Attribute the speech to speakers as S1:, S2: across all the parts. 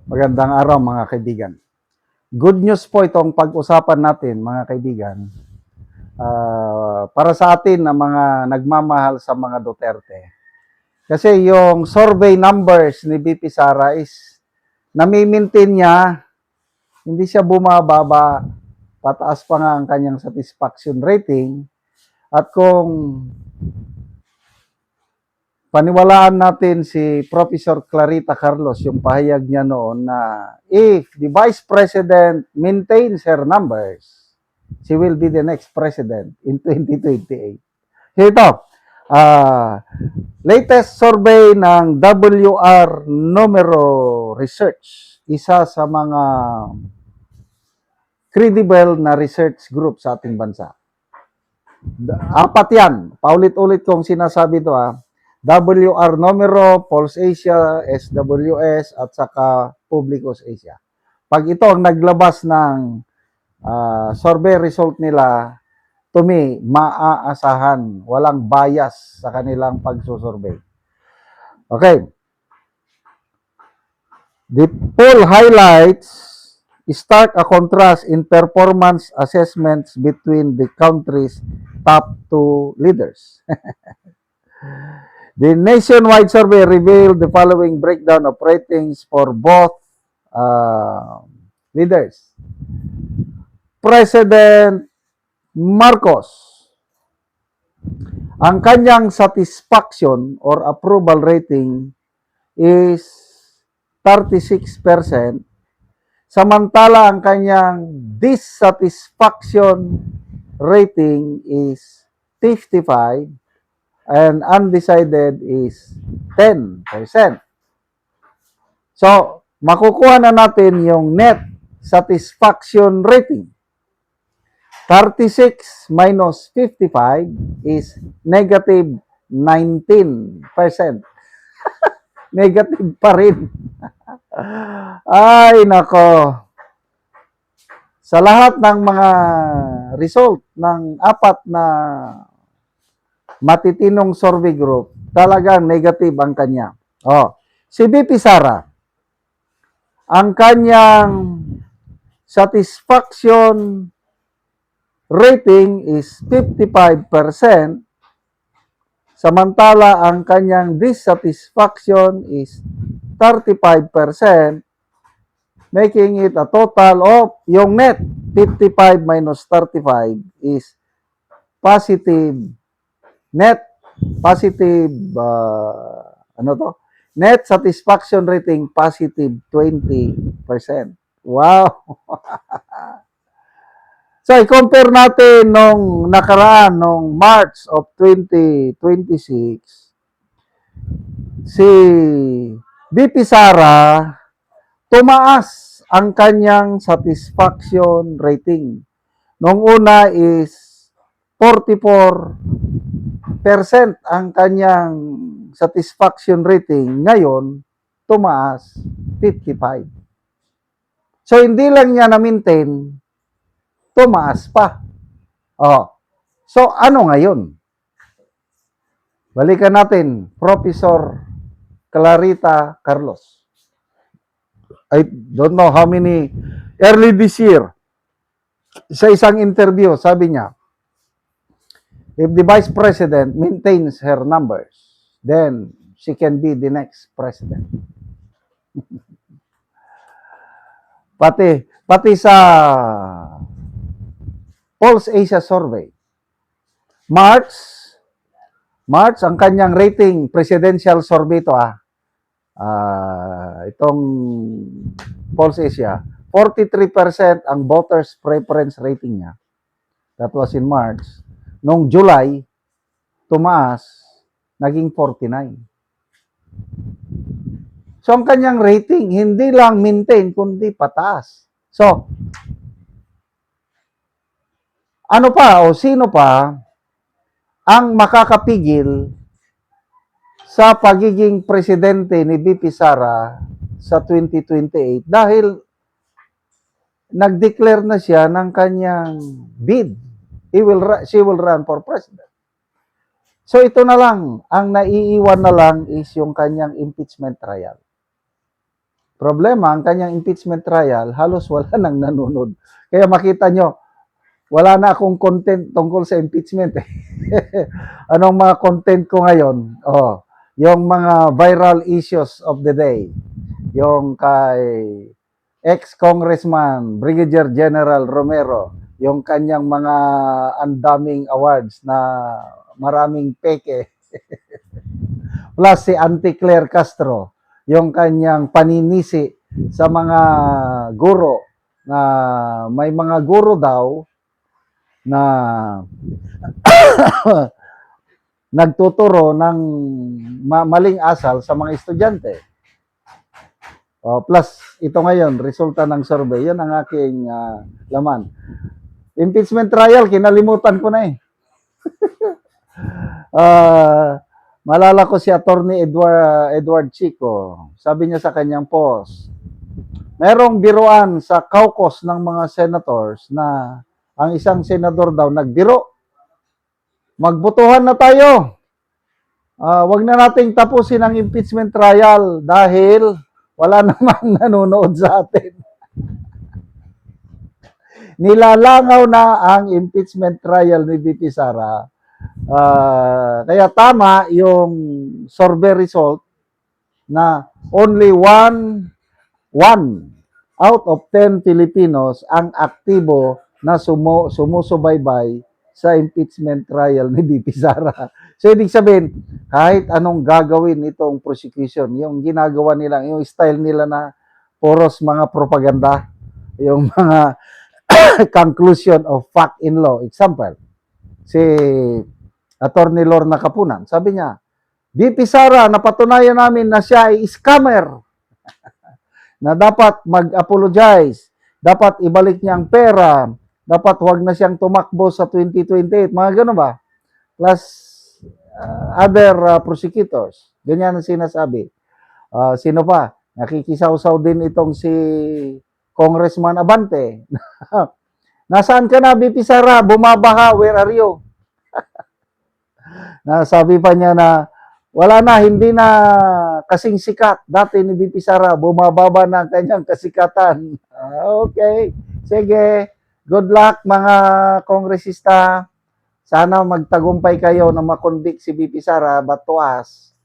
S1: Magandang araw mga kaibigan. Good news po itong pag-usapan natin mga kaibigan. Para sa atin na mga nagmamahal sa mga Duterte. Kasi yung survey numbers ni BP Sara is nami-maintain niya, hindi siya bumababa, pataas pa nga ang kanyang satisfaction rating. At kung paniwalaan natin si Professor Clarita Carlos, yung pahayag niya noon na if the Vice President maintains her numbers, she will be the next president in 2028. Ito, latest survey ng WR Numero Research, isa sa mga credible na research group sa ating bansa. Apat yan. Paulit-ulit kong sinasabi ito WR Numero, Pulse Asia, SWS, at saka Publicus Asia. Pag ito ang naglabas ng survey result nila, to me, maaasahan. Walang bias sa kanilang pagsusurvey. Okay. The poll highlights stark a contrast in performance assessments between the country's top two leaders. The nationwide survey revealed the following breakdown of ratings for both leaders. President Marcos, ang kanyang satisfaction or approval rating is 36%, samantala ang kanyang dissatisfaction rating is 55%, and undecided is 10%. So, makukuha na natin yung net satisfaction rating. 36 minus 55 is negative 19%. Negative pa rin. Ay, nako. Sa lahat ng mga result ng apat na matitinong survey group, talagang negative ang kanya. Si BP Sara, ang kanyang satisfaction rating is 55%, samantala ang kanyang dissatisfaction is 35%, making it a total of, yung net, 55 minus 35 is positive. Net positive, net satisfaction rating positive 20%. Wow! So, i-compare natin nung nakaraan, nung March of 2026, si BP Sara, tumaas ang kanyang satisfaction rating. Nung una is 44% ang kanyang satisfaction rating, ngayon tumaas 55. So hindi lang niya na-maintain, tumaas pa. So ano ngayon? Balikan natin, Professor Clarita Carlos. I don't know how many, early this year, sa isang interview, sabi niya, if the Vice President maintains her numbers, then she can be the next president. Pati sa Pulse Asia survey, March, ang kanyang rating, presidential survey ito itong Pulse Asia, 43% ang voters preference rating niya. That was in March. Noong July, tumaas, naging 49. So, ang kanyang rating, hindi lang maintain, kundi pataas. So, ano pa o sino pa ang makakapigil sa pagiging presidente ni BP Sara sa 2028 dahil nag-declare na siya ng kanyang bid. She will run for president. So ito na lang, ang naiiwan na lang is yung kanyang impeachment trial. Problema, ang kanyang impeachment trial, halos wala nang nanunod. Kaya makita nyo, wala na akong content tungkol sa impeachment. Anong mga content ko ngayon? Oh, yung mga viral issues of the day. Yung kay ex-congressman Brigadier General Romero, yung kanyang mga andaming awards na maraming peke. Plus si Auntie Claire Castro, yung kanyang paninisi sa mga guro na may mga guro daw na nagtuturo ng maling asal sa mga estudyante. Plus, ito ngayon, resulta ng survey, yan ang aking laman. Impeachment trial, kinalimutan ko na eh. Malala ko si Attorney Edward Chico. Sabi niya sa kanyang post, merong biruan sa caucus ng mga senators na ang isang senador daw nagbiro. Magbotohan na tayo. Wag na nating tapusin ang impeachment trial dahil wala namang nanonood sa atin. Nilalangaw na ang impeachment trial ni VP Sara. Kaya tama yung survey result na only one out of 10 Filipinos ang aktibo na sumusubaybay sa impeachment trial ni VP Sara. So, ibig sabihin, kahit anong gagawin itong prosecution, yung ginagawa nila, yung style nila na poros mga propaganda, yung mga conclusion of fact in law. Example, si Attorney Lorna Kapunan, sabi niya, VP Sara, napatunayan namin na siya ay scammer, na dapat mag-apologize, dapat ibalik niya ang pera, dapat huwag na siyang tumakbo sa 2028, mga gano'n ba? Plus other prosecutors, ganyan ang sinasabi. Sino pa? Nakikisaw-saw din itong si Congressman Abante. Nasaan ka na, VP Sara? Bumabaha, where are you? Nasabi pa niya na wala na, hindi na kasing sikat. Dati ni VP Sara, bumababa na ang kanyang kasikatan. Okay, sige. Good luck mga kongresista. Sana magtagumpay kayo na makonvict si VP Sara, but to us,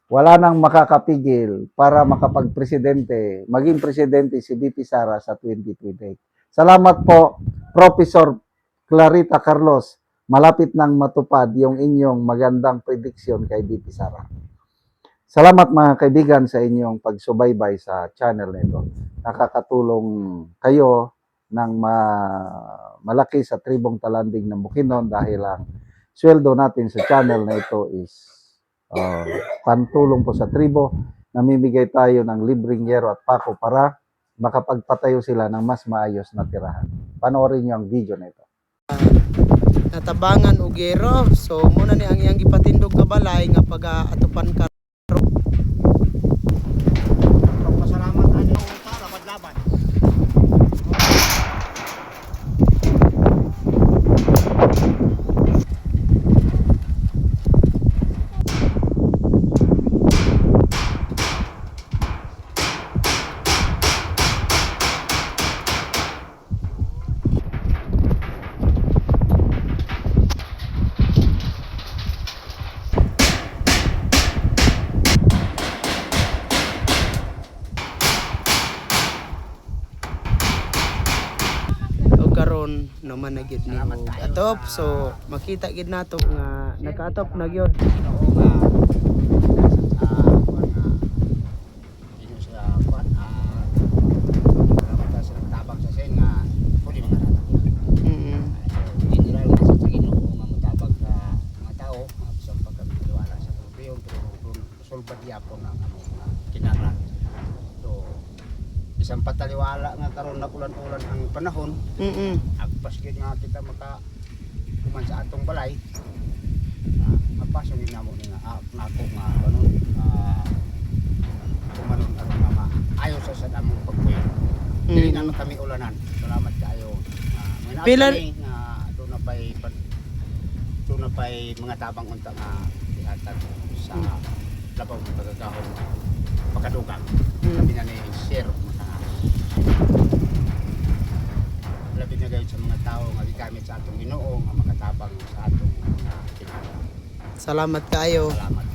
S1: wala nang makakapigil para makapag-presidente, maging presidente si VP Sara sa 2028. Salamat po, Professor Clarita Carlos. Malapit nang matupad yung inyong magandang prediction kay VP Sara. Salamat mga kaibigan sa inyong pagsubaybay sa channel nito. Nakakatulong kayo ng malaki sa tribong talanding ng Bukidnon dahil ang sweldo natin sa channel na ito is pantulong po sa tribo. Namimigay tayo ng libreng yero at pako para makapagpatayo sila ng mas maayos na tirahan. Panoorin niyo ang video na ito.
S2: Natabangan og yero, so muna ni ang iyang gipatindog nga balay nga pag-atupan ka.
S3: Pasalamat ani sa laban-laban.
S2: Karon naman na gyud ni atop, so makita gid nato nga nakaatop na gyud.
S3: Isang pataliwala nga karon na ulan-ulan ang panahon. Agpas gid nga kita maka kuman sa atong balay. Mapasong ginamo ni nga nako nga kanon kumanon ang mama ayo sa among pagbuyo. Dili na kami ulanan. Salamat kaayo.
S2: Pilar
S3: do na pay mga tabang unta nga ihatag sa labaw ng pagkakahon pagkadugang. labi na ni share labi na gayud sa mga tao nga gigamit sa atong Ginoo nga makatabang sa atong mga kinahanglan.
S2: Salamat kayo.
S3: Salamat.